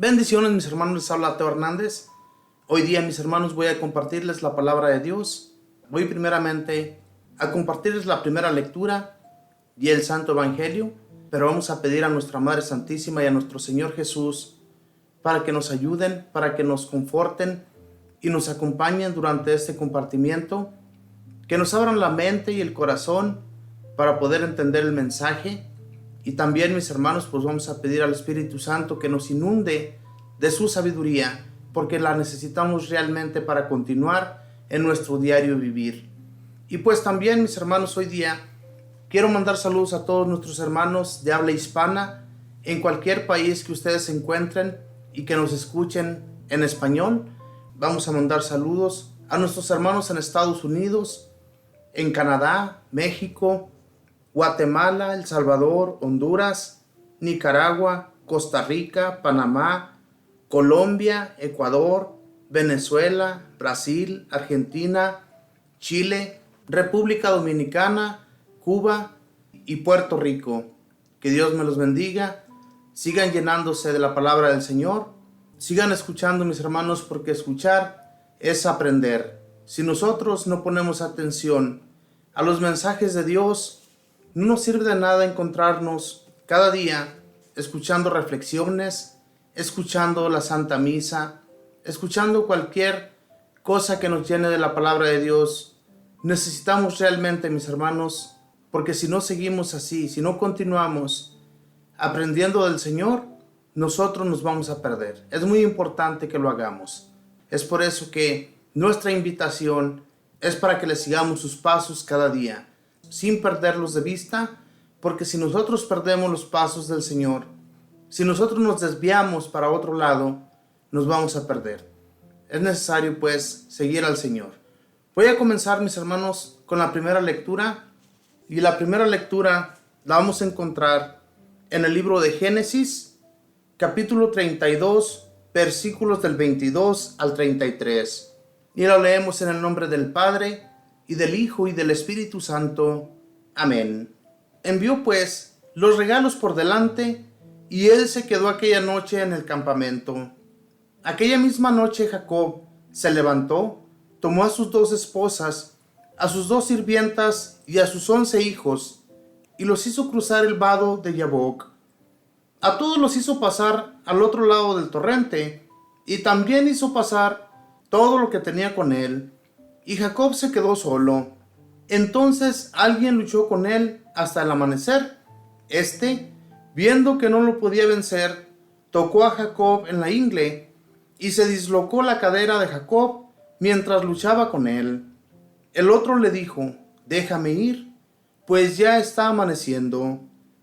Bendiciones, mis hermanos, les habla Teo Hernández. Hoy día, mis hermanos, voy a compartirles la palabra de Dios. Voy primeramente a compartirles la primera lectura y el Santo Evangelio, pero vamos a pedir a nuestra Madre Santísima y a nuestro Señor Jesús para que nos ayuden, para que nos conforten y nos acompañen durante este compartimiento, que nos abran la mente y el corazón para poder entender el mensaje. Y también, mis hermanos, pues vamos a pedir al Espíritu Santo que nos inunde de su sabiduría, porque la necesitamos realmente para continuar en nuestro diario vivir. Y pues también, mis hermanos, hoy día quiero mandar saludos a todos nuestros hermanos de habla hispana en cualquier país que ustedes se encuentren y que nos escuchen en español. Vamos a mandar saludos a nuestros hermanos en Estados Unidos, en Canadá, México, Guatemala, El Salvador, Honduras, Nicaragua, Costa Rica, Panamá, Colombia, Ecuador, Venezuela, Brasil, Argentina, Chile, República Dominicana, Cuba y Puerto Rico. Que Dios me los bendiga. Sigan llenándose de la palabra del Señor. Sigan escuchando, mis hermanos, porque escuchar es aprender. Si nosotros no ponemos atención a los mensajes de Dios, no nos sirve de nada encontrarnos cada día escuchando reflexiones, escuchando la Santa Misa, escuchando cualquier cosa que nos llene de la palabra de Dios. Necesitamos realmente, mis hermanos, porque si no seguimos así, si no continuamos aprendiendo del Señor, nosotros nos vamos a perder. Es muy importante que lo hagamos. Es por eso que nuestra invitación es para que le sigamos sus pasos cada día, sin perderlos de vista, porque si nosotros perdemos los pasos del Señor, si nosotros nos desviamos para otro lado, nos vamos a perder. Es necesario, pues, seguir al Señor. Voy a comenzar, mis hermanos, con la primera lectura, y la primera lectura la vamos a encontrar en el libro de Génesis, capítulo 32, versículos del 22 al 33. Y lo leemos en el nombre del Padre, y del Hijo, y del Espíritu Santo. Amén. Envió pues los regalos por delante, y él se quedó aquella noche en el campamento. Aquella misma noche Jacob se levantó, tomó a sus 2 esposas, a sus 2 sirvientas y a sus 11 hijos, y los hizo cruzar el vado de Yaboc. A todos los hizo pasar al otro lado del torrente, y también hizo pasar todo lo que tenía con él, y Jacob se quedó solo. Entonces alguien luchó con él hasta el amanecer. Viendo que no lo podía vencer, tocó a Jacob en la ingle, y se dislocó la cadera de Jacob mientras luchaba con él. El otro le dijo: déjame ir, pues ya está amaneciendo.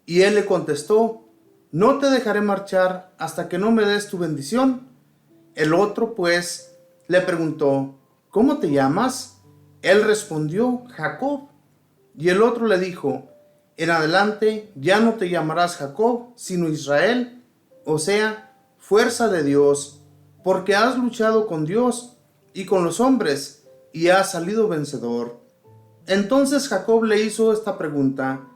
Y él le contestó: no te dejaré marchar hasta que no me des tu bendición. El otro, pues, le preguntó: ¿cómo te llamas? Él respondió: Jacob. Y el otro le dijo: en adelante ya no te llamarás Jacob, sino Israel, o sea, fuerza de Dios, porque has luchado con Dios y con los hombres, y has salido vencedor. Entonces Jacob le hizo esta pregunta: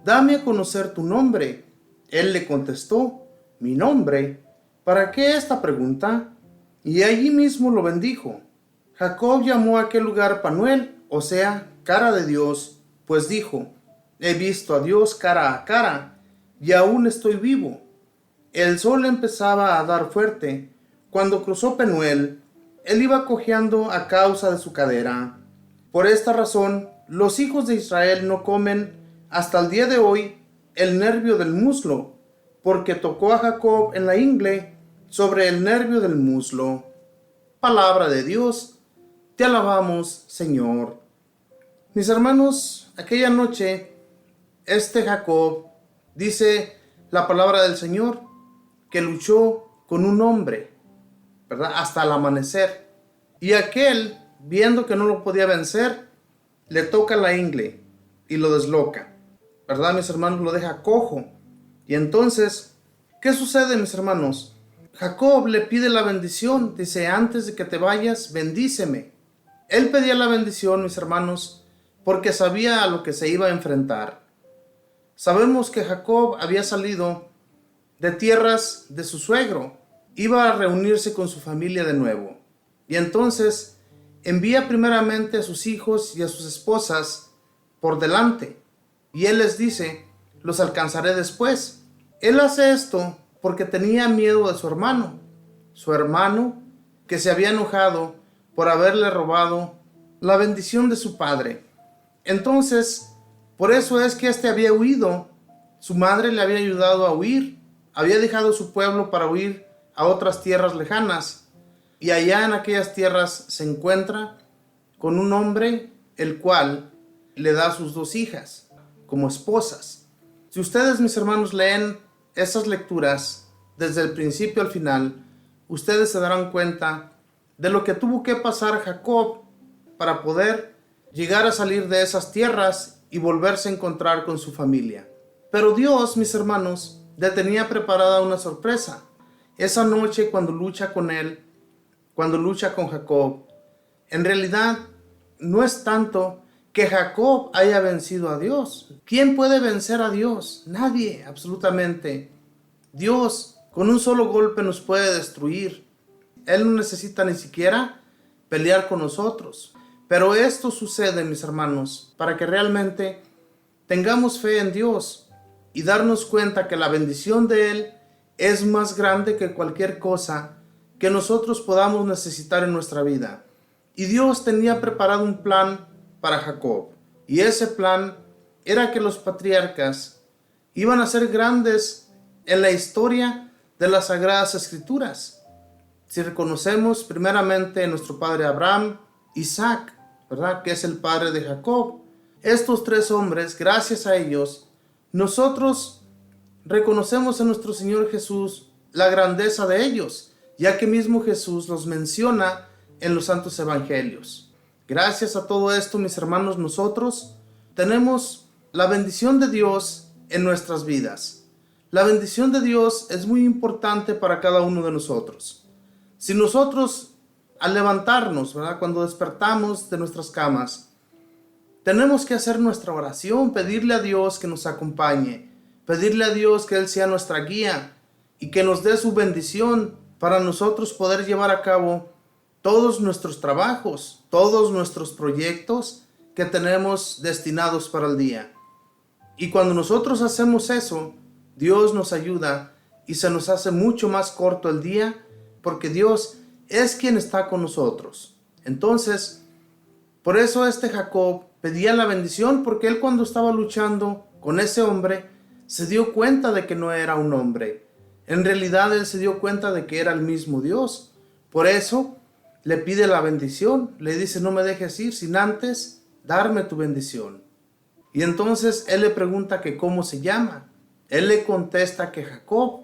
dame a conocer tu nombre. Él le contestó: mi nombre. ¿Para qué esta pregunta? Y allí mismo lo bendijo. Jacob llamó a aquel lugar Panuel, o sea, cara de Dios, pues dijo: he visto a Dios cara a cara, y aún estoy vivo. El sol empezaba a dar fuerte. Cuando cruzó Penuel, él iba cojeando a causa de su cadera. Por esta razón, los hijos de Israel no comen hasta el día de hoy el nervio del muslo, porque tocó a Jacob en la ingle sobre el nervio del muslo. Palabra de Dios. Te alabamos, Señor. Mis hermanos, aquella noche, Jacob, dice la palabra del Señor, que luchó con un hombre, ¿verdad? Hasta el amanecer. Y aquel, viendo que no lo podía vencer, le toca la ingle y lo desloca, ¿verdad, mis hermanos? Lo deja cojo. Y entonces, ¿qué sucede, mis hermanos? Jacob le pide la bendición, dice: antes de que te vayas, bendíceme. Él pedía la bendición, mis hermanos, porque sabía a lo que se iba a enfrentar. Sabemos que Jacob había salido de tierras de su suegro, iba a reunirse con su familia de nuevo. Y entonces envía primeramente a sus hijos y a sus esposas por delante. Y él les dice, los alcanzaré después. Él hace esto porque tenía miedo de su hermano que se había enojado por haberle robado la bendición de su padre. Entonces, por eso es que éste había huido. Su madre le había ayudado a huir. Había dejado su pueblo para huir a otras tierras lejanas. Y allá en aquellas tierras se encuentra con un hombre el cual le da a sus dos hijas como esposas. Si ustedes, mis hermanos, leen esas lecturas desde el principio al final, ustedes se darán cuenta de lo que tuvo que pasar Jacob para poder llegar a salir de esas tierras y volverse a encontrar con su familia. Pero Dios, mis hermanos, le tenía preparada una sorpresa. Esa noche cuando lucha con él, cuando lucha con Jacob, en realidad no es tanto que Jacob haya vencido a Dios. ¿Quién puede vencer a Dios? Nadie, absolutamente. Dios con un solo golpe nos puede destruir. Él no necesita ni siquiera pelear con nosotros. Pero esto sucede, mis hermanos, para que realmente tengamos fe en Dios y darnos cuenta que la bendición de Él es más grande que cualquier cosa que nosotros podamos necesitar en nuestra vida. Y Dios tenía preparado un plan para Jacob. Y ese plan era que los patriarcas iban a ser grandes en la historia de las Sagradas Escrituras. Si reconocemos primeramente a nuestro padre Abraham, Isaac, ¿verdad?, que es el padre de Jacob. Estos tres hombres, gracias a ellos, nosotros reconocemos en nuestro Señor Jesús la grandeza de ellos, ya que mismo Jesús los menciona en los santos evangelios. Gracias a todo esto, mis hermanos, nosotros tenemos la bendición de Dios en nuestras vidas. La bendición de Dios es muy importante para cada uno de nosotros. Si nosotros al levantarnos, ¿verdad?, cuando despertamos de nuestras camas, tenemos que hacer nuestra oración, pedirle a Dios que nos acompañe, pedirle a Dios que Él sea nuestra guía y que nos dé su bendición para nosotros poder llevar a cabo todos nuestros trabajos, todos nuestros proyectos que tenemos destinados para el día. Y cuando nosotros hacemos eso, Dios nos ayuda y se nos hace mucho más corto el día, porque Dios es quien está con nosotros. Entonces, por eso Jacob pedía la bendición, porque él, cuando estaba luchando con ese hombre, se dio cuenta de que no era un hombre. En realidad él se dio cuenta de que era el mismo Dios. Por eso le pide la bendición, le dice: no me dejes ir sin antes darme tu bendición. Y entonces él le pregunta que cómo se llama. Él le contesta que Jacob.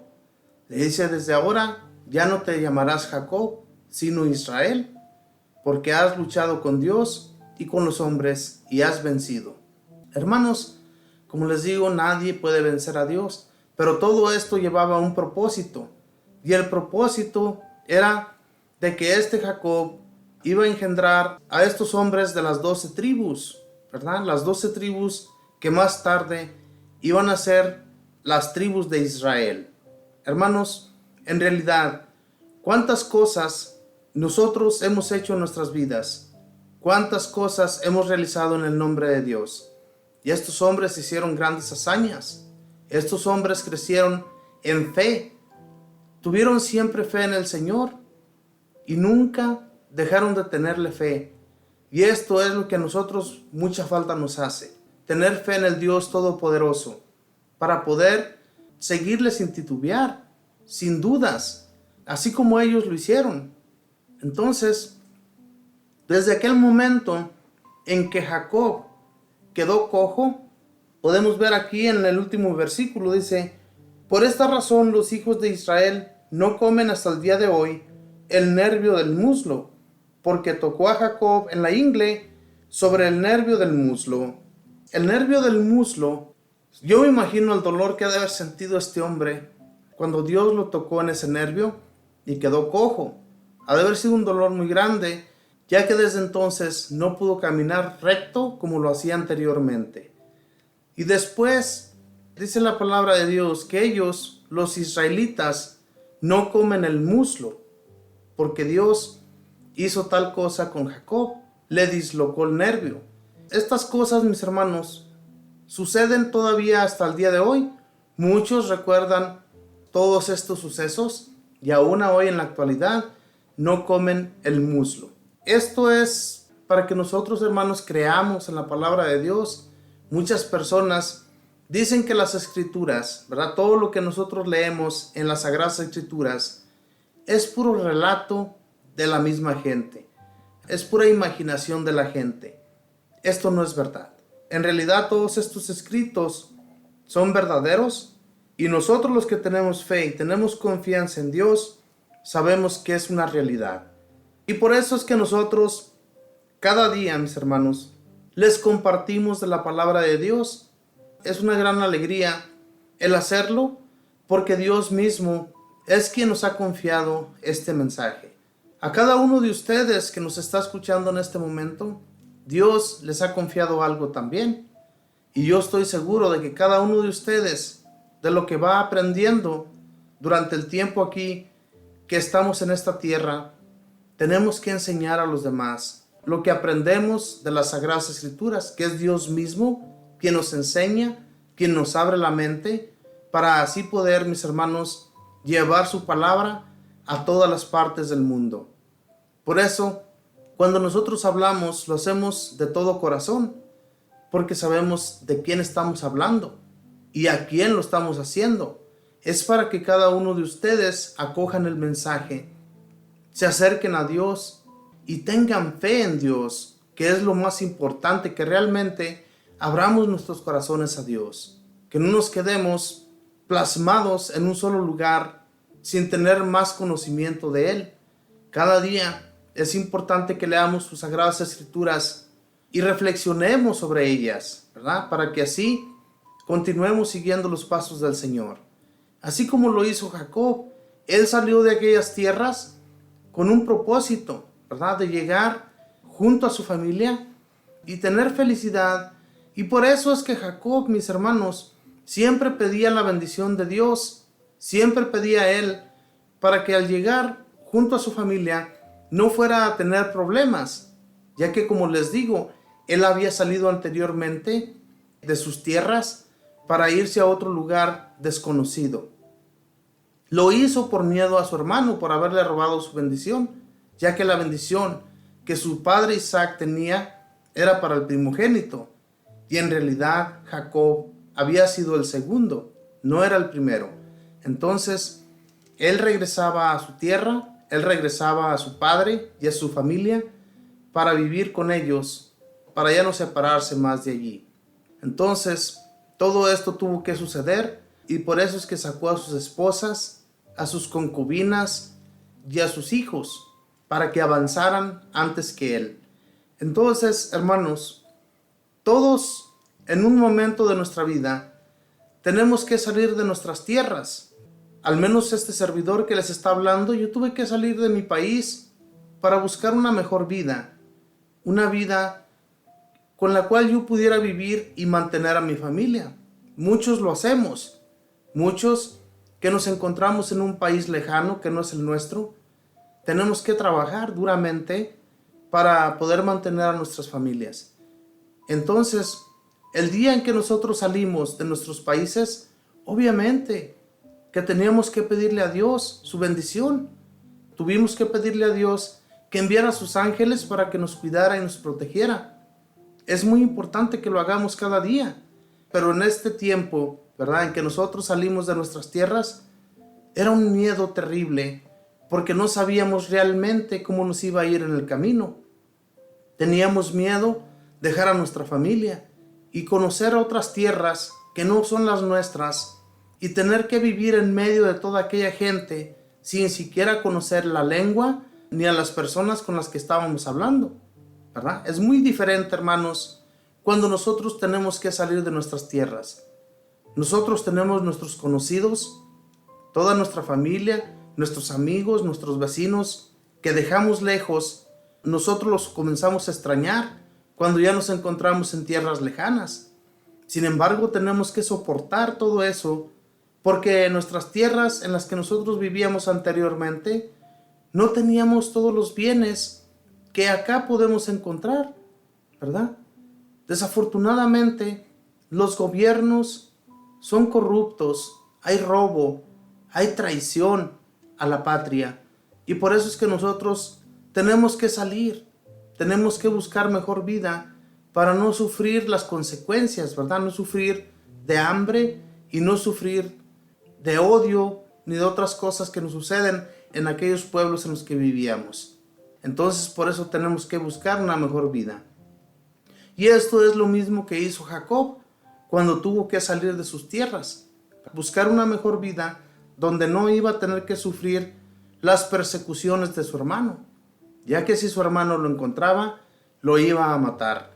Le dice: desde ahora ya no te llamarás Jacob, sino Israel, porque has luchado con Dios y con los hombres y has vencido. Hermanos, como les digo, nadie puede vencer a Dios, pero todo esto llevaba un propósito, y el propósito era de que Jacob iba a engendrar a estos hombres de las 12 tribus, ¿verdad? Las 12 tribus que más tarde iban a ser las tribus de Israel. Hermanos, en realidad, ¿cuántas cosas nosotros hemos hecho en nuestras vidas? ¿Cuántas cosas hemos realizado en el nombre de Dios? Y estos hombres hicieron grandes hazañas. Estos hombres crecieron en fe. Tuvieron siempre fe en el Señor y nunca dejaron de tenerle fe. Y esto es lo que a nosotros mucha falta nos hace: tener fe en el Dios Todopoderoso, para poder seguirle sin titubear, sin dudas, así como ellos lo hicieron. Entonces, desde aquel momento en que Jacob quedó cojo, podemos ver aquí en el último versículo, dice: por esta razón los hijos de Israel no comen hasta el día de hoy el nervio del muslo, porque tocó a Jacob en la ingle sobre el nervio del muslo. El nervio del muslo, yo me imagino el dolor que ha de haber sentido este hombre cuando Dios lo tocó en ese nervio y quedó cojo. Ha de haber sido un dolor muy grande, ya que desde entonces no pudo caminar recto como lo hacía anteriormente. Y después dice la palabra de Dios que ellos, los israelitas, no comen el muslo, porque Dios hizo tal cosa con Jacob, le dislocó el nervio. Estas cosas, mis hermanos, suceden todavía hasta el día de hoy. Muchos recuerdan todos estos sucesos y aún hoy en la actualidad no comen el muslo. Esto es para que nosotros, hermanos, creamos en la palabra de Dios. Muchas personas dicen que las escrituras, ¿verdad? Todo lo que nosotros leemos en las Sagradas Escrituras es puro relato de la misma gente. Es pura imaginación de la gente. Esto no es verdad. En realidad todos estos escritos son verdaderos y nosotros los que tenemos fe y tenemos confianza en Dios sabemos que es una realidad. Y por eso es que nosotros cada día, mis hermanos, les compartimos de la palabra de Dios. Es una gran alegría el hacerlo porque Dios mismo es quien nos ha confiado este mensaje. A cada uno de ustedes que nos está escuchando en este momento, Dios les ha confiado algo también. Y yo estoy seguro de que cada uno de ustedes, de lo que va aprendiendo durante el tiempo aquí que estamos en esta tierra, tenemos que enseñar a los demás lo que aprendemos de las Sagradas Escrituras, que es Dios mismo quien nos enseña, quien nos abre la mente, para así poder, mis hermanos, llevar su palabra a todas las partes del mundo. Por eso, cuando nosotros hablamos, lo hacemos de todo corazón, porque sabemos de quién estamos hablando y a quién lo estamos haciendo. Es para que cada uno de ustedes acojan el mensaje, se acerquen a Dios y tengan fe en Dios, que es lo más importante, que realmente abramos nuestros corazones a Dios, que no nos quedemos plasmados en un solo lugar sin tener más conocimiento de Él. Cada día es importante que leamos sus Sagradas Escrituras y reflexionemos sobre ellas, ¿verdad? Para que así continuemos siguiendo los pasos del Señor. Así como lo hizo Jacob, él salió de aquellas tierras con un propósito, ¿verdad? De llegar junto a su familia y tener felicidad. Y por eso es que Jacob, mis hermanos, siempre pedía la bendición de Dios, siempre pedía a él para que al llegar junto a su familia no fuera a tener problemas, ya que, como les digo, él había salido anteriormente de sus tierras para irse a otro lugar desconocido. Lo hizo por miedo a su hermano, por haberle robado su bendición, ya que la bendición que su padre Isaac tenía era para el primogénito, y en realidad Jacob había sido el segundo, no era el primero. Entonces, él regresaba a su tierra, él regresaba a su padre y a su familia para vivir con ellos, para ya no separarse más de allí. Entonces, todo esto tuvo que suceder y por eso es que sacó a sus esposas, a sus concubinas y a sus hijos para que avanzaran antes que él. Entonces, hermanos, todos en un momento de nuestra vida tenemos que salir de nuestras tierras. Al menos este servidor que les está hablando, yo tuve que salir de mi país para buscar una mejor vida, una vida con la cual yo pudiera vivir y mantener a mi familia. Muchos lo hacemos, muchos que nos encontramos en un país lejano que no es el nuestro, tenemos que trabajar duramente para poder mantener a nuestras familias. Entonces, el día en que nosotros salimos de nuestros países, obviamente que teníamos que pedirle a Dios su bendición. Tuvimos que pedirle a Dios que enviara a sus ángeles para que nos cuidara y nos protegiera. Es muy importante que lo hagamos cada día, pero en este tiempo, ¿verdad?, en que nosotros salimos de nuestras tierras, era un miedo terrible, porque no sabíamos realmente cómo nos iba a ir en el camino. Teníamos miedo de dejar a nuestra familia y conocer otras tierras que no son las nuestras y tener que vivir en medio de toda aquella gente sin siquiera conocer la lengua ni a las personas con las que estábamos hablando, ¿verdad? Es muy diferente, hermanos, cuando nosotros tenemos que salir de nuestras tierras. Nosotros tenemos nuestros conocidos, toda nuestra familia, nuestros amigos, nuestros vecinos que dejamos lejos. Nosotros los comenzamos a extrañar cuando ya nos encontramos en tierras lejanas. Sin embargo, tenemos que soportar todo eso porque en nuestras tierras en las que nosotros vivíamos anteriormente no teníamos todos los bienes que acá podemos encontrar, ¿verdad? Desafortunadamente, los gobiernos son corruptos, hay robo, hay traición a la patria, y por eso es que nosotros tenemos que salir, tenemos que buscar mejor vida para no sufrir las consecuencias, ¿verdad? No sufrir de hambre y no sufrir de odio ni de otras cosas que nos suceden en aquellos pueblos en los que vivíamos. Entonces, por eso tenemos que buscar una mejor vida. Y esto es lo mismo que hizo Jacob cuando tuvo que salir de sus tierras, buscar una mejor vida donde no iba a tener que sufrir las persecuciones de su hermano, ya que si su hermano lo encontraba, lo iba a matar.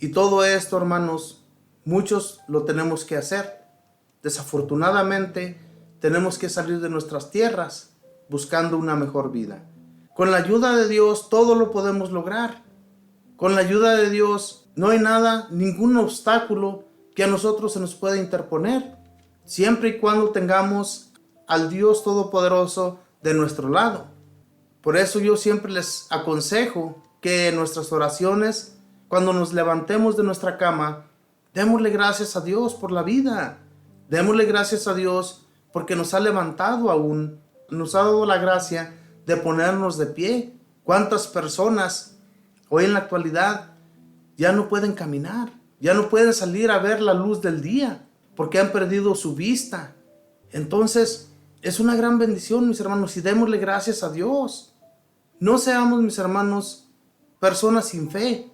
Y todo esto, hermanos, muchos lo tenemos que hacer. Desafortunadamente, tenemos que salir de nuestras tierras buscando una mejor vida. Con la ayuda de Dios, todo lo podemos lograr. Con la ayuda de Dios, no hay nada, ningún obstáculo que a nosotros se nos pueda interponer, siempre y cuando tengamos al Dios Todopoderoso de nuestro lado. Por eso yo siempre les aconsejo que en nuestras oraciones, cuando nos levantemos de nuestra cama, démosle gracias a Dios por la vida. Démosle gracias a Dios porque nos ha levantado aún, nos ha dado la gracia de ponernos de pie. ¿Cuántas personas hoy en la actualidad ya no pueden caminar, ya no pueden salir a ver la luz del día porque han perdido su vista? Entonces, es una gran bendición, mis hermanos, y démosle gracias a Dios. No seamos, mis hermanos, personas sin fe.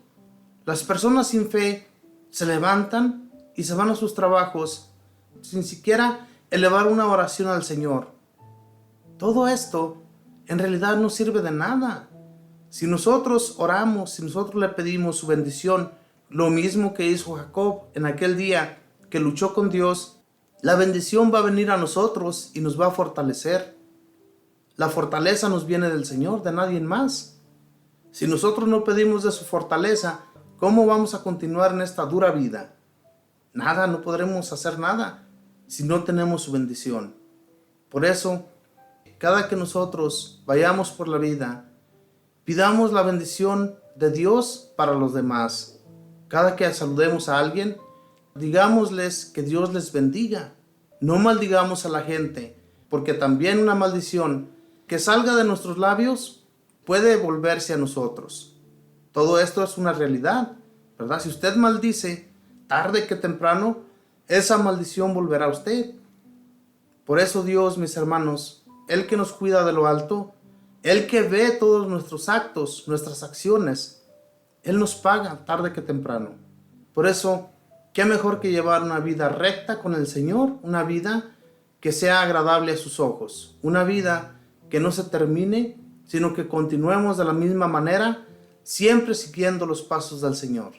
Las personas sin fe se levantan y se van a sus trabajos sin siquiera elevar una oración al Señor. Todo esto en realidad no sirve de nada. Si nosotros oramos, si nosotros le pedimos su bendición, lo mismo que hizo Jacob en aquel día que luchó con Dios, la bendición va a venir a nosotros y nos va a fortalecer. La fortaleza nos viene del Señor, de nadie más. Si nosotros no pedimos de su fortaleza, ¿cómo vamos a continuar en esta dura vida? Nada, no podremos hacer nada si no tenemos su bendición. Por eso, cada que nosotros vayamos por la vida, pidamos la bendición de Dios para los demás. Cada que saludemos a alguien, digámosles que Dios les bendiga. No maldigamos a la gente, porque también una maldición que salga de nuestros labios puede volverse a nosotros. Todo esto es una realidad, ¿verdad? Si usted maldice, tarde que temprano, esa maldición volverá a usted. Por eso Dios, mis hermanos, Él que nos cuida de lo alto, Él que ve todos nuestros actos, nuestras acciones, Él nos paga tarde que temprano. Por eso, qué mejor que llevar una vida recta con el Señor, una vida que sea agradable a sus ojos, una vida que no se termine, sino que continuemos de la misma manera, siempre siguiendo los pasos del Señor.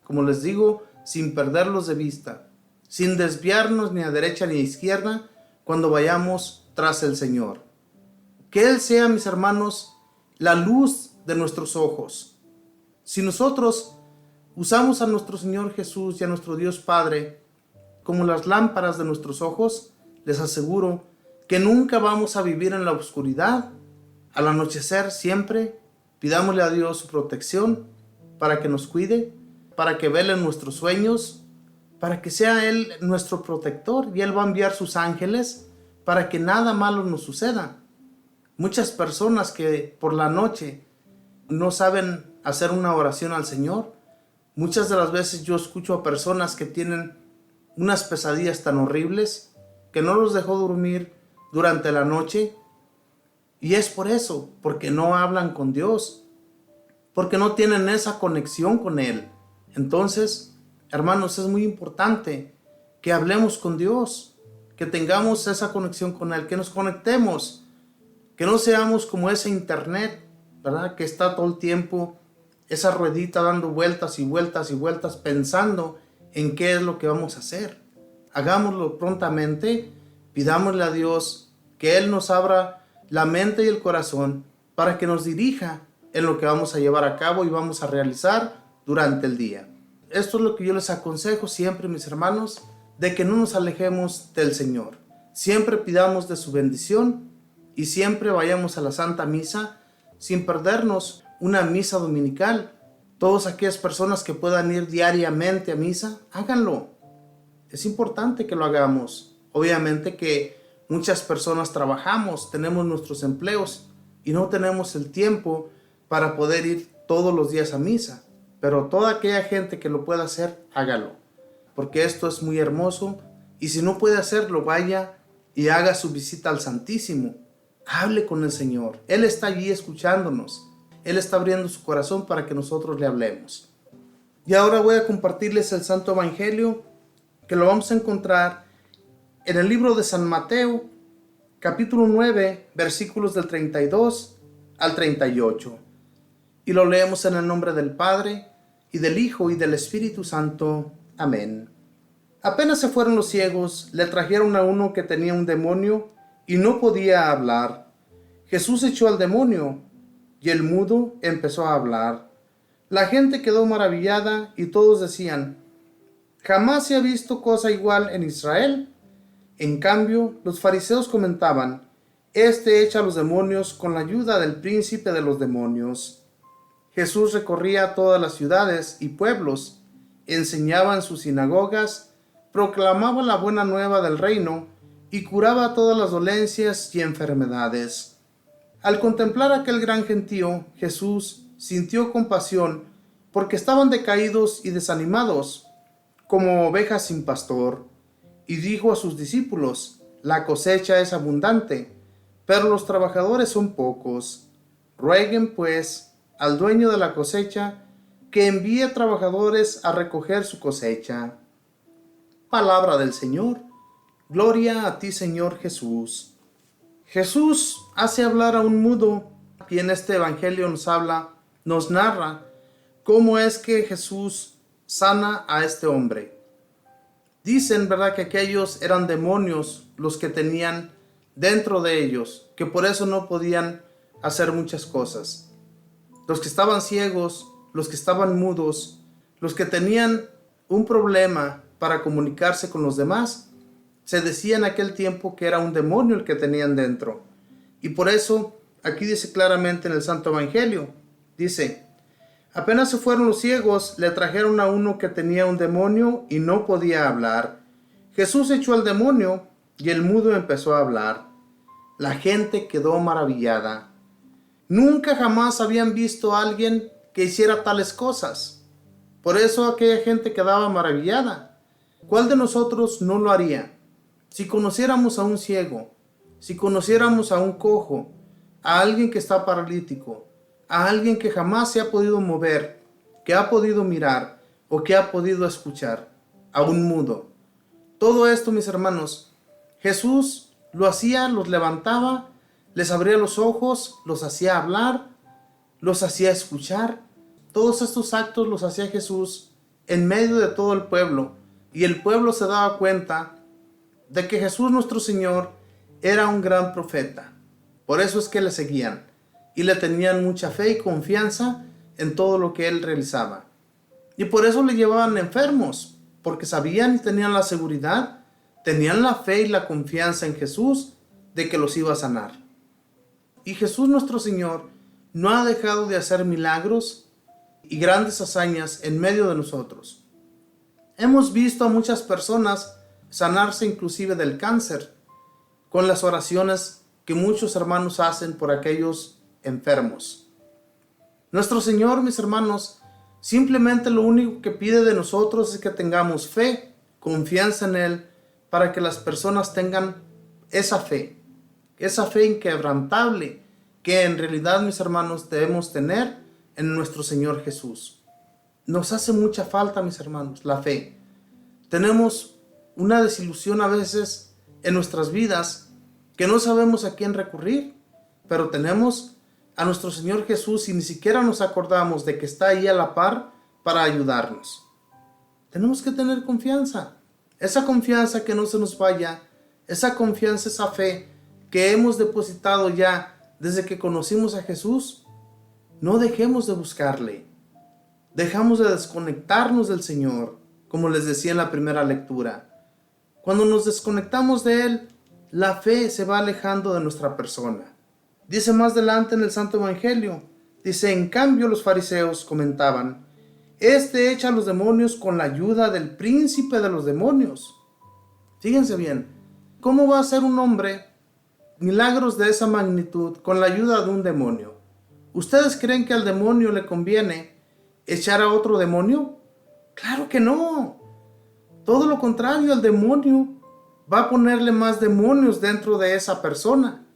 Como les digo, sin perderlos de vista, sin desviarnos ni a derecha ni a izquierda cuando vayamos tras el Señor. Que Él sea, mis hermanos, la luz de nuestros ojos. Si nosotros usamos a nuestro Señor Jesús y a nuestro Dios Padre como las lámparas de nuestros ojos, les aseguro que nunca vamos a vivir en la oscuridad. Al anochecer siempre pidámosle a Dios su protección para que nos cuide, para que vele nuestros sueños, para que sea Él nuestro protector, y Él va a enviar sus ángeles para que nada malo nos suceda. Muchas personas que por la noche no saben hacer una oración al Señor, muchas de las veces yo escucho a personas que tienen unas pesadillas tan horribles que no los dejó dormir durante la noche, y es por eso, porque no hablan con Dios, porque no tienen esa conexión con Él. Entonces, hermanos, es muy importante que hablemos con Dios, que tengamos esa conexión con Él, que nos conectemos, que no seamos como ese internet, ¿verdad? Que está todo el tiempo esa ruedita dando vueltas y vueltas y vueltas pensando en qué es lo que vamos a hacer. Hagámoslo prontamente, pidámosle a Dios que Él nos abra la mente y el corazón para que nos dirija en lo que vamos a llevar a cabo y vamos a realizar durante el día. Esto es lo que yo les aconsejo siempre, mis hermanos, de que no nos alejemos del Señor, siempre pidamos de su bendición y siempre vayamos a la Santa Misa sin perdernos una misa dominical. Todas aquellas personas que puedan ir diariamente a misa, háganlo. Es importante que lo hagamos. Obviamente que muchas personas trabajamos, tenemos nuestros empleos y no tenemos el tiempo para poder ir todos los días a misa. Pero toda aquella gente que lo pueda hacer, hágalo. Porque esto es muy hermoso. Y si no puede hacerlo, vaya y haga su visita al Santísimo. Hable con el Señor. Él está allí escuchándonos. Él está abriendo su corazón para que nosotros le hablemos. Y ahora voy a compartirles el Santo Evangelio, que lo vamos a encontrar en el libro de San Mateo, capítulo 9, versículos del 32 al 38. Y lo leemos en el nombre del Padre, y del Hijo, y del Espíritu Santo. Amén. Apenas se fueron los ciegos, le trajeron a uno que tenía un demonio y no podía hablar. Jesús echó al demonio, y el mudo empezó a hablar. La gente quedó maravillada, y todos decían: jamás se ha visto cosa igual en Israel. En cambio, los fariseos comentaban: este echa a los demonios con la ayuda del príncipe de los demonios. Jesús recorría todas las ciudades y pueblos, enseñaba en sus sinagogas, proclamaba la buena nueva del reino y curaba todas las dolencias y enfermedades. Al contemplar aquel gran gentío, Jesús sintió compasión porque estaban decaídos y desanimados, como ovejas sin pastor, y dijo a sus discípulos: la cosecha es abundante, pero los trabajadores son pocos. Rueguen, pues, al dueño de la cosecha que envíe trabajadores a recoger su cosecha. Palabra del Señor. Gloria a ti, Señor Jesús. Jesús hace hablar a un mudo, y en este evangelio nos narra cómo es que Jesús sana a este hombre. Dicen, ¿verdad?, que aquellos eran demonios los que tenían dentro de ellos, que por eso no podían hacer muchas cosas. Los que estaban ciegos, los que estaban mudos, los que tenían un problema para comunicarse con los demás, se decía en aquel tiempo que era un demonio el que tenían dentro. Y por eso aquí dice claramente en el Santo Evangelio, dice: apenas se fueron los ciegos, le trajeron a uno que tenía un demonio y no podía hablar. Jesús echó al demonio y el mudo empezó a hablar. La gente quedó maravillada. Nunca jamás habían visto a alguien que hiciera tales cosas. Por eso aquella gente quedaba maravillada. ¿Cuál de nosotros no lo haría? Si conociéramos a un ciego, si conociéramos a un cojo, a alguien que está paralítico, a alguien que jamás se ha podido mover, que ha podido mirar o que ha podido escuchar, a un mudo. Todo esto, mis hermanos, Jesús lo hacía, los levantaba, les abría los ojos, los hacía hablar, los hacía escuchar. Todos estos actos los hacía Jesús en medio de todo el pueblo, y el pueblo se daba cuenta de que Jesús nuestro Señor era un gran profeta. Por eso es que le seguían y le tenían mucha fe y confianza en todo lo que él realizaba. Y por eso le llevaban enfermos, porque sabían y tenían la seguridad, tenían la fe y la confianza en Jesús de que los iba a sanar. Y Jesús nuestro Señor no ha dejado de hacer milagros y grandes hazañas en medio de nosotros. Hemos visto a muchas personas sanarse inclusive del cáncer con las oraciones que muchos hermanos hacen por aquellos enfermos. Nuestro Señor, mis hermanos, simplemente lo único que pide de nosotros es que tengamos fe, confianza en Él, para que las personas tengan esa fe inquebrantable que en realidad, mis hermanos, debemos tener en nuestro Señor Jesús. Nos hace mucha falta, mis hermanos, la fe. Tenemos una desilusión a veces en nuestras vidas que no sabemos a quién recurrir, pero tenemos a nuestro Señor Jesús y ni siquiera nos acordamos de que está ahí a la par para ayudarnos. Tenemos que tener confianza, esa confianza que no se nos vaya, esa confianza, esa fe que hemos depositado ya desde que conocimos a Jesús. No dejemos de buscarle, dejamos de desconectarnos del Señor, como les decía en la primera lectura. Cuando nos desconectamos de Él, la fe se va alejando de nuestra persona. Dice más adelante en el Santo Evangelio, dice, en cambio los fariseos comentaban, este echa a los demonios con la ayuda del príncipe de los demonios. Fíjense bien, ¿cómo va a hacer un hombre milagros de esa magnitud con la ayuda de un demonio? ¿Ustedes creen que al demonio le conviene echar a otro demonio? Claro que no. Todo lo contrario, el demonio va a ponerle más demonios dentro de esa persona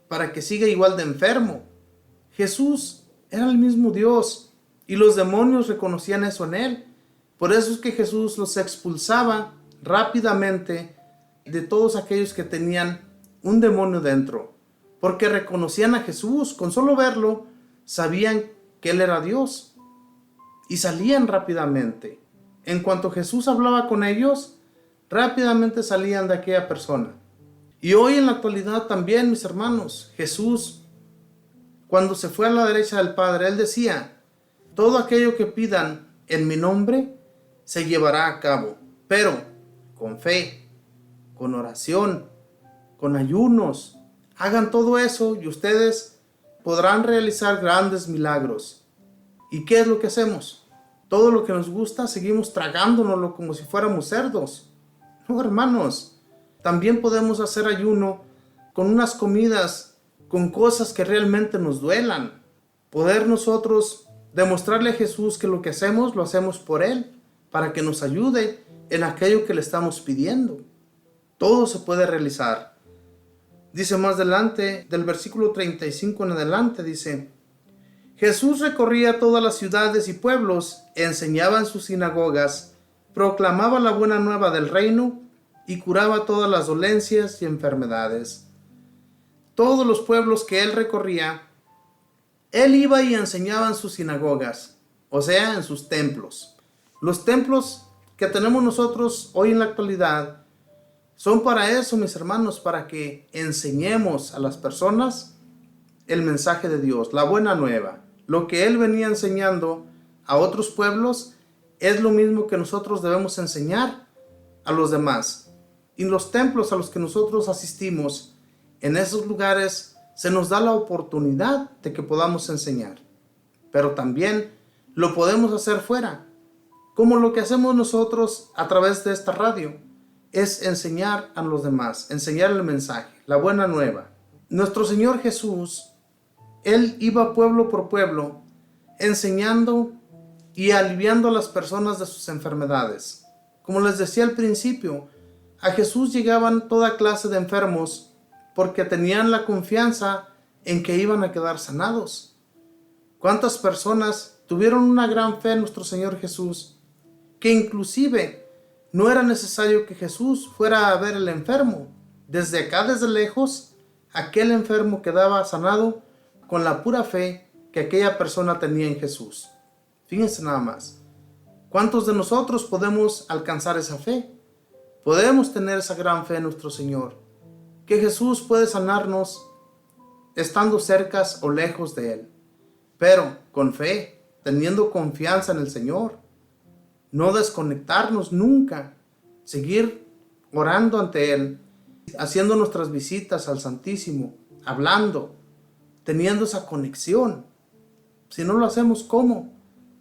para que siga igual de enfermo. Jesús era el mismo Dios y los demonios reconocían eso en él. Por eso es que Jesús los expulsaba rápidamente de todos aquellos que tenían un demonio dentro, porque reconocían a Jesús. Con solo verlo sabían que él era Dios y salían rápidamente. En cuanto Jesús hablaba con ellos, rápidamente salían de aquella persona. Y hoy en la actualidad también, mis hermanos, Jesús, cuando se fue a la derecha del Padre, él decía, todo aquello que pidan en mi nombre se llevará a cabo, pero con fe, con oración, con ayunos. Hagan todo eso y ustedes podrán realizar grandes milagros. ¿Y qué es lo que hacemos? Todo lo que nos gusta seguimos tragándonoslo como si fuéramos cerdos. No, hermanos, también podemos hacer ayuno con unas comidas, con cosas que realmente nos duelan. Poder nosotros demostrarle a Jesús que lo que hacemos, lo hacemos por Él, para que nos ayude en aquello que le estamos pidiendo. Todo se puede realizar. Dice más adelante, del versículo 35 en adelante, dice, Jesús recorría todas las ciudades y pueblos, enseñaba en sus sinagogas, proclamaba la buena nueva del reino y curaba todas las dolencias y enfermedades. Todos los pueblos que él recorría, él iba y enseñaba en sus sinagogas, o sea, en sus templos. Los templos que tenemos nosotros hoy en la actualidad son para eso, mis hermanos, para que enseñemos a las personas el mensaje de Dios, la buena nueva. Lo que él venía enseñando a otros pueblos es lo mismo que nosotros debemos enseñar a los demás. Y los templos a los que nosotros asistimos, en esos lugares se nos da la oportunidad de que podamos enseñar. Pero también lo podemos hacer fuera, como lo que hacemos nosotros a través de esta radio, es enseñar a los demás, enseñar el mensaje, la buena nueva. Nuestro Señor Jesús, Él iba pueblo por pueblo, enseñando y aliviando a las personas de sus enfermedades. Como les decía al principio, a Jesús llegaban toda clase de enfermos porque tenían la confianza en que iban a quedar sanados. ¿Cuántas personas tuvieron una gran fe en nuestro Señor Jesús, que inclusive no era necesario que Jesús fuera a ver al enfermo? Desde acá, desde lejos, aquel enfermo quedaba sanado con la pura fe que aquella persona tenía en Jesús. Fíjense nada más. ¿Cuántos de nosotros podemos alcanzar esa fe? Podemos tener esa gran fe en nuestro Señor, que Jesús puede sanarnos estando cercas o lejos de Él, pero con fe, teniendo confianza en el Señor. No desconectarnos nunca, seguir orando ante Él, haciendo nuestras visitas al Santísimo, hablando, teniendo esa conexión. Si no lo hacemos, ¿cómo?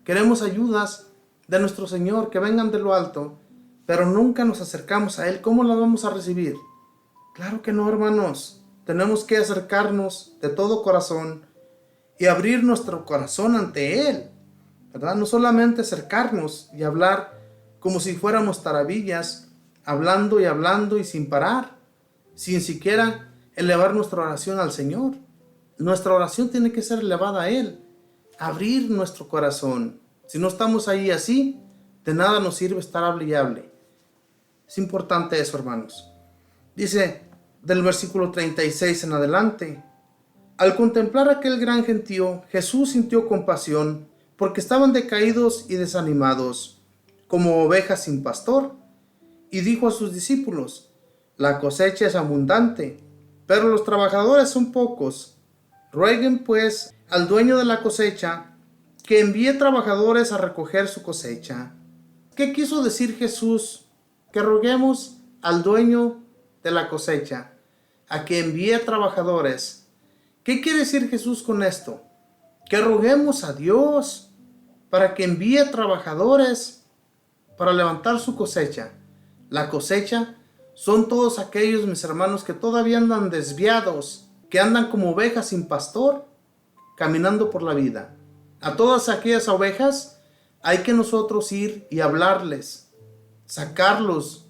Queremos ayudas de nuestro Señor que vengan de lo alto, pero nunca nos acercamos a Él. ¿Cómo las vamos a recibir? Claro que no, hermanos. Tenemos que acercarnos de todo corazón y abrir nuestro corazón ante Él, ¿verdad? No solamente acercarnos y hablar como si fuéramos tarabillas, hablando y sin parar, sin siquiera elevar nuestra oración al Señor. Nuestra oración tiene que ser elevada a Él, abrir nuestro corazón. Si no estamos ahí así, de nada nos sirve estar hable y hable. Es importante eso, hermanos. Dice del versículo 36 en adelante, al contemplar aquel gran gentío, Jesús sintió compasión, porque estaban decaídos y desanimados, como ovejas sin pastor, y dijo a sus discípulos, la cosecha es abundante, pero los trabajadores son pocos. Rueguen pues al dueño de la cosecha que envíe trabajadores a recoger su cosecha. ¿Qué quiso decir Jesús? Que roguemos al dueño de la cosecha. a que envíe trabajadores. ¿Qué quiere decir Jesús con esto? Que roguemos a Dios para que envíe trabajadores para levantar su cosecha. La cosecha son todos aquellos, mis hermanos, que todavía andan desviados, que andan como ovejas sin pastor, caminando por la vida. A todas aquellas ovejas hay que nosotros ir y hablarles, sacarlos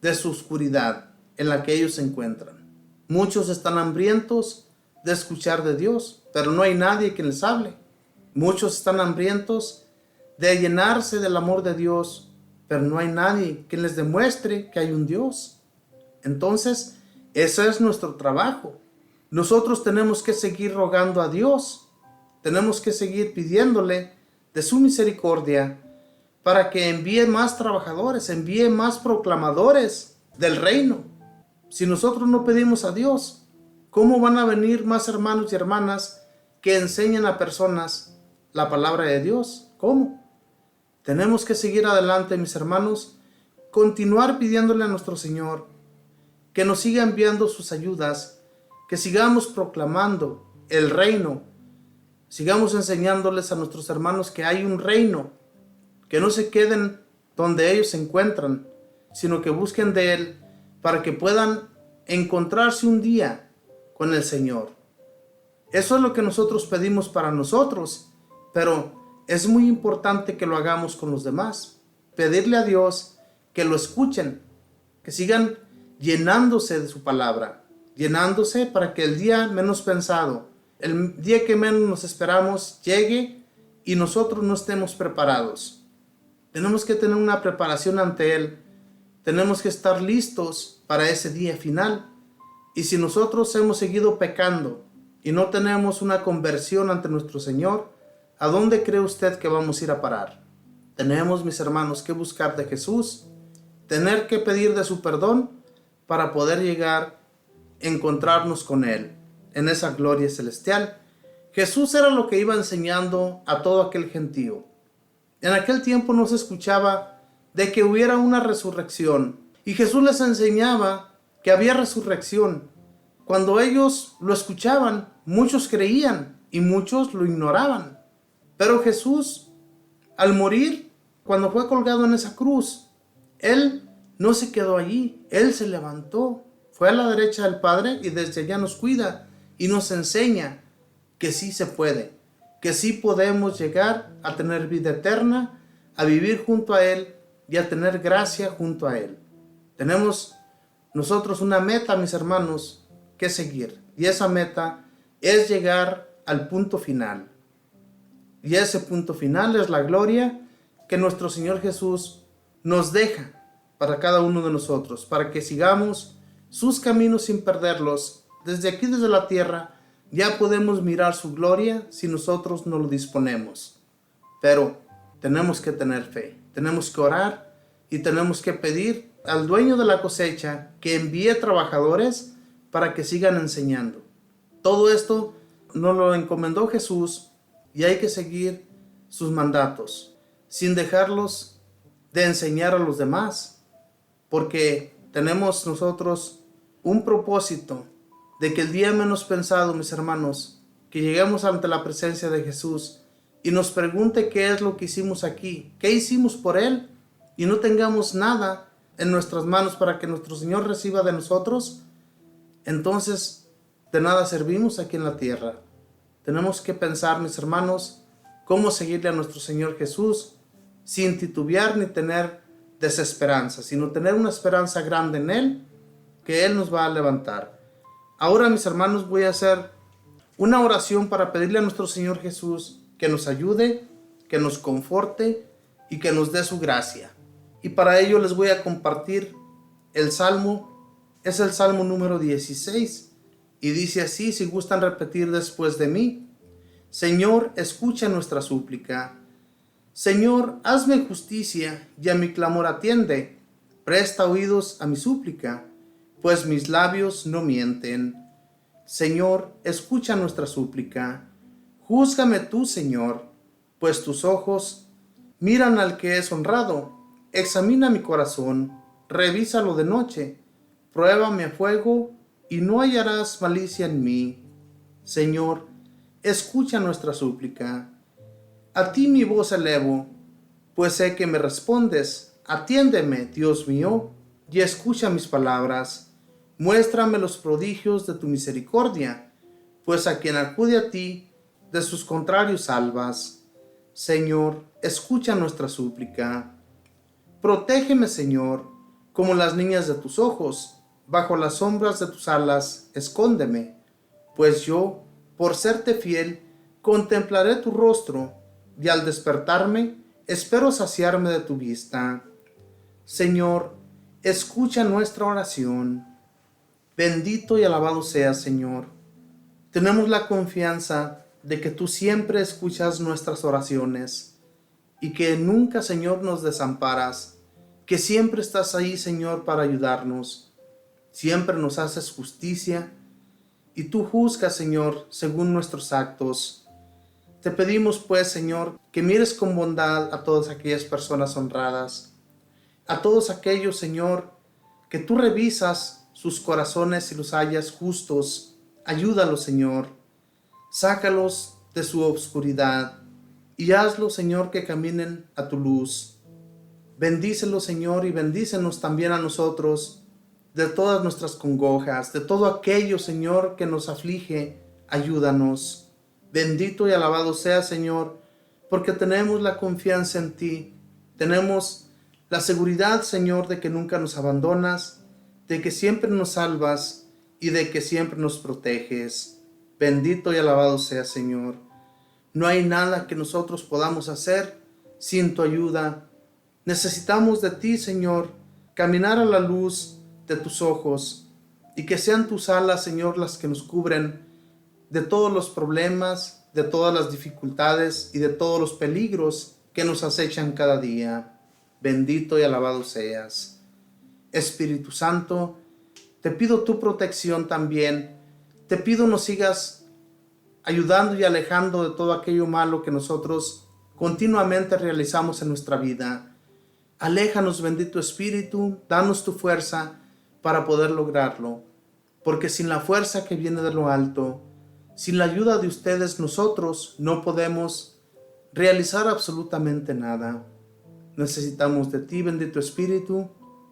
de su oscuridad en la que ellos se encuentran. Muchos están hambrientos de escuchar de Dios, pero no hay nadie que les hable. Muchos están hambrientos de llenarse del amor de Dios, pero no hay nadie que les demuestre que hay un Dios. Entonces, ese es nuestro trabajo. Nosotros tenemos que seguir rogando a Dios. Tenemos que seguir pidiéndole de su misericordia para que envíe más trabajadores, envíe más proclamadores del reino. Si nosotros no pedimos a Dios, ¿cómo van a venir más hermanos y hermanas que enseñen a personas la palabra de Dios? ¿Cómo? Tenemos que seguir adelante, mis hermanos, continuar pidiéndole a nuestro Señor que nos siga enviando sus ayudas, que sigamos proclamando el reino, sigamos enseñándoles a nuestros hermanos que hay un reino, que no se queden donde ellos se encuentran, sino que busquen de Él para que puedan encontrarse un día con el Señor. Eso es lo que nosotros pedimos para nosotros, pero es muy importante que lo hagamos con los demás. Pedirle a Dios que lo escuchen, que sigan llenándose de su palabra, llenándose para que el día menos pensado, el día que menos nos esperamos, llegue y nosotros no estemos preparados. Tenemos que tener una preparación ante Él. Tenemos que estar listos para ese día final. Y si nosotros hemos seguido pecando y no tenemos una conversión ante nuestro Señor, ¿a dónde cree usted que vamos a ir a parar? Tenemos, mis hermanos, que buscar de Jesús, tener que pedir de su perdón para poder llegar a encontrarnos con Él en esa gloria celestial. Jesús era lo que iba enseñando a todo aquel gentío. En aquel tiempo no se escuchaba de que hubiera una resurrección, y Jesús les enseñaba que había resurrección. Cuando ellos lo escuchaban, muchos creían y muchos lo ignoraban. Pero Jesús, al morir, cuando fue colgado en esa cruz, Él no se quedó allí, Él se levantó, fue a la derecha del Padre y desde allá nos cuida y nos enseña que sí se puede, que sí podemos llegar a tener vida eterna, a vivir junto a Él y a tener gracia junto a Él. Tenemos nosotros una meta, mis hermanos, que seguir, y esa meta es llegar al punto final. Y ese punto final es la gloria que nuestro Señor Jesús nos deja para cada uno de nosotros, para que sigamos sus caminos sin perderlos. Desde aquí, desde la tierra, ya podemos mirar su gloria si nosotros no lo disponemos. Pero tenemos que tener fe, tenemos que orar y tenemos que pedir al dueño de la cosecha que envíe trabajadores para que sigan enseñando. Todo esto nos lo encomendó Jesús y hay que seguir sus mandatos sin dejarlos de enseñar a los demás, porque tenemos nosotros un propósito de que el día menos pensado, mis hermanos, que lleguemos ante la presencia de Jesús y nos pregunte qué es lo que hicimos aquí, qué hicimos por Él, y no tengamos nada en nuestras manos para que nuestro Señor reciba de nosotros, entonces de nada servimos aquí en la tierra. Tenemos que pensar, mis hermanos, cómo seguirle a nuestro Señor Jesús sin titubear ni tener desesperanza, sino tener una esperanza grande en Él, que Él nos va a levantar. Ahora, mis hermanos, voy a hacer una oración para pedirle a nuestro Señor Jesús que nos ayude, que nos conforte y que nos dé su gracia. Y para ello les voy a compartir el Salmo, es el Salmo número 16, y dice así, si gustan repetir después de mí: Señor, escucha nuestra súplica. Señor, hazme justicia y a mi clamor atiende. Presta oídos a mi súplica, pues mis labios no mienten. Señor, escucha nuestra súplica. Júzgame tú, Señor, pues tus ojos miran al que es honrado. Examina mi corazón, revísalo de noche, pruébame a fuego y no hallarás malicia en mí. Señor, escucha nuestra súplica. A ti mi voz elevo, pues sé que me respondes. Atiéndeme, Dios mío, y escucha mis palabras. Muéstrame los prodigios de tu misericordia, pues a quien acude a ti, de sus contrarios salvas. Señor, escucha nuestra súplica. Protégeme, Señor, como las niñas de tus ojos. Bajo las sombras de tus alas, escóndeme, pues yo, por serte fiel, contemplaré tu rostro, y al despertarme, espero saciarme de tu vista. Señor, escucha nuestra oración. Bendito y alabado seas, Señor. Tenemos la confianza de que tú siempre escuchas nuestras oraciones y que nunca, Señor, nos desamparas, que siempre estás ahí, Señor, para ayudarnos. Siempre nos haces justicia y tú juzgas, Señor, según nuestros actos. Te pedimos, pues, Señor, que mires con bondad a todas aquellas personas honradas, a todos aquellos, Señor, que tú revisas sus corazones y los hallas justos. Ayúdalos, Señor. Sácalos de su obscuridad y hazlos, Señor, que caminen a tu luz. Bendícelos, Señor, y bendícenos también a nosotros de todas nuestras congojas, de todo aquello, Señor, que nos aflige. Ayúdanos. Bendito y alabado sea, Señor, porque tenemos la confianza en ti. Tenemos la seguridad, Señor, de que nunca nos abandonas, de que siempre nos salvas y de que siempre nos proteges. Bendito y alabado sea, Señor. No hay nada que nosotros podamos hacer sin tu ayuda. Necesitamos de ti, Señor, caminar a la luz de tus ojos y que sean tus alas, Señor, las que nos cubren de todos los problemas, de todas las dificultades y de todos los peligros que nos acechan cada día. Bendito y alabado seas. Espíritu Santo, te pido tu protección también. Te pido nos sigas ayudando y alejando de todo aquello malo que nosotros continuamente realizamos en nuestra vida. Aléjanos, bendito Espíritu, danos tu fuerza para poder lograrlo, porque sin la fuerza que viene de lo alto, sin la ayuda de ustedes, nosotros no podemos realizar absolutamente nada. Necesitamos de ti, bendito Espíritu,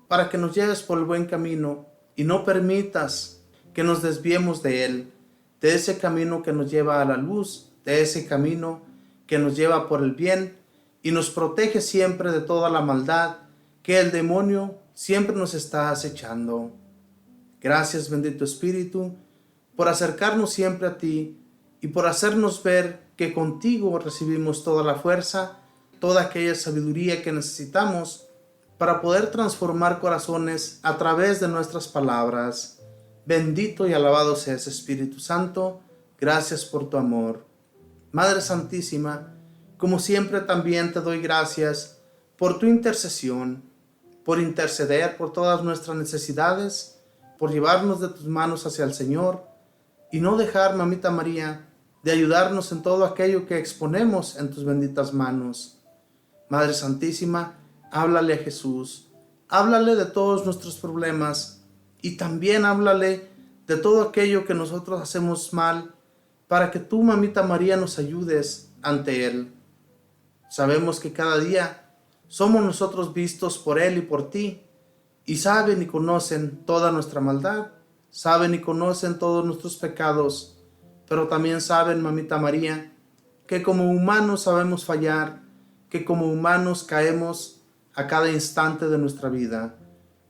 para que nos lleves por el buen camino y no permitas que nos desviemos de él, de ese camino que nos lleva a la luz, de ese camino que nos lleva por el bien y nos protege siempre de toda la maldad que el demonio siempre nos está acechando. Gracias, bendito Espíritu, por acercarnos siempre a ti y por hacernos ver que contigo recibimos toda la fuerza, toda aquella sabiduría que necesitamos para poder transformar corazones a través de nuestras palabras. Bendito y alabado seas, Espíritu Santo. Gracias por tu amor. Madre Santísima, como siempre también te doy gracias por tu intercesión, por interceder por todas nuestras necesidades, por llevarnos de tus manos hacia el Señor y no dejar, Mamita María, de ayudarnos en todo aquello que exponemos en tus benditas manos. Madre Santísima, háblale a Jesús, háblale de todos nuestros problemas y también háblale de todo aquello que nosotros hacemos mal para que tú, Mamita María, nos ayudes ante Él. Sabemos que cada día somos nosotros vistos por Él y por ti y saben y conocen toda nuestra maldad, saben y conocen todos nuestros pecados, pero también saben, Mamita María, que como humanos sabemos fallar, que como humanos caemos a cada instante de nuestra vida.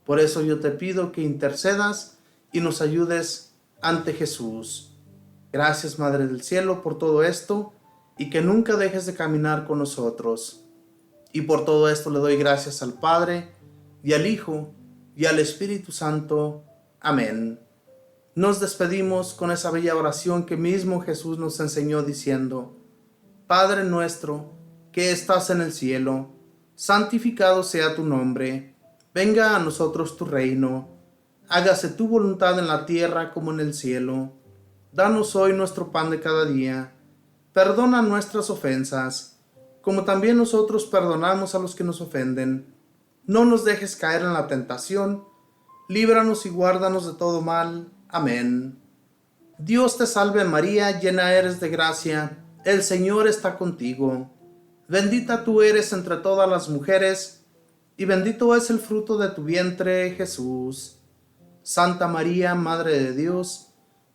Por eso yo te pido que intercedas y nos ayudes ante Jesús. Gracias, Madre del Cielo, por todo esto y que nunca dejes de caminar con nosotros. Y por todo esto le doy gracias al Padre y al Hijo y al Espíritu Santo. Amén. Nos despedimos con esa bella oración que mismo Jesús nos enseñó diciendo: Padre nuestro, que estás en el cielo, santificado sea tu nombre. Venga a nosotros tu reino. Hágase tu voluntad en la tierra como en el cielo. Danos hoy nuestro pan de cada día. Perdona nuestras ofensas, como también nosotros perdonamos a los que nos ofenden. No nos dejes caer en la tentación. Líbranos y guárdanos de todo mal. Amén. Dios te salve María, llena eres de gracia, el Señor está contigo. Bendita tú eres entre todas las mujeres, y bendito es el fruto de tu vientre, Jesús. Santa María, Madre de Dios,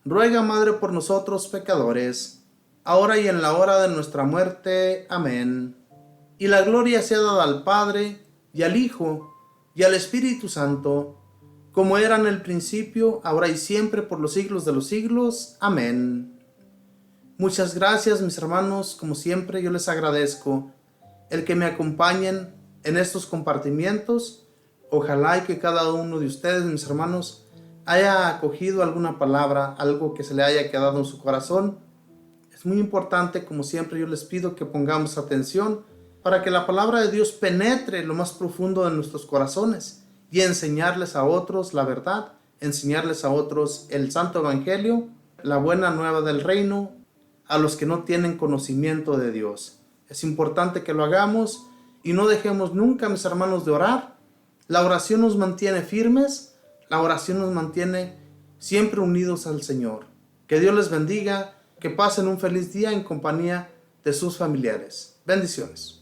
ruega, Madre, por nosotros pecadores, ahora y en la hora de nuestra muerte. Amén. Y la gloria sea dada al Padre, y al Hijo, y al Espíritu Santo, como era en el principio, ahora y siempre, por los siglos de los siglos. Amén. Muchas gracias, mis hermanos. Como siempre, yo les agradezco el que me acompañen en estos compartimientos. Ojalá y que cada uno de ustedes, mis hermanos, haya acogido alguna palabra, algo que se le haya quedado en su corazón. Es muy importante, como siempre, yo les pido que pongamos atención para que la palabra de Dios penetre lo más profundo de nuestros corazones y enseñarles a otros la verdad, enseñarles a otros el Santo Evangelio, la buena nueva del reino, a los que no tienen conocimiento de Dios. Es importante que lo hagamos y no dejemos nunca, mis hermanos, de orar. La oración nos mantiene firmes, la oración nos mantiene siempre unidos al Señor. Que Dios les bendiga, que pasen un feliz día en compañía de sus familiares. Bendiciones.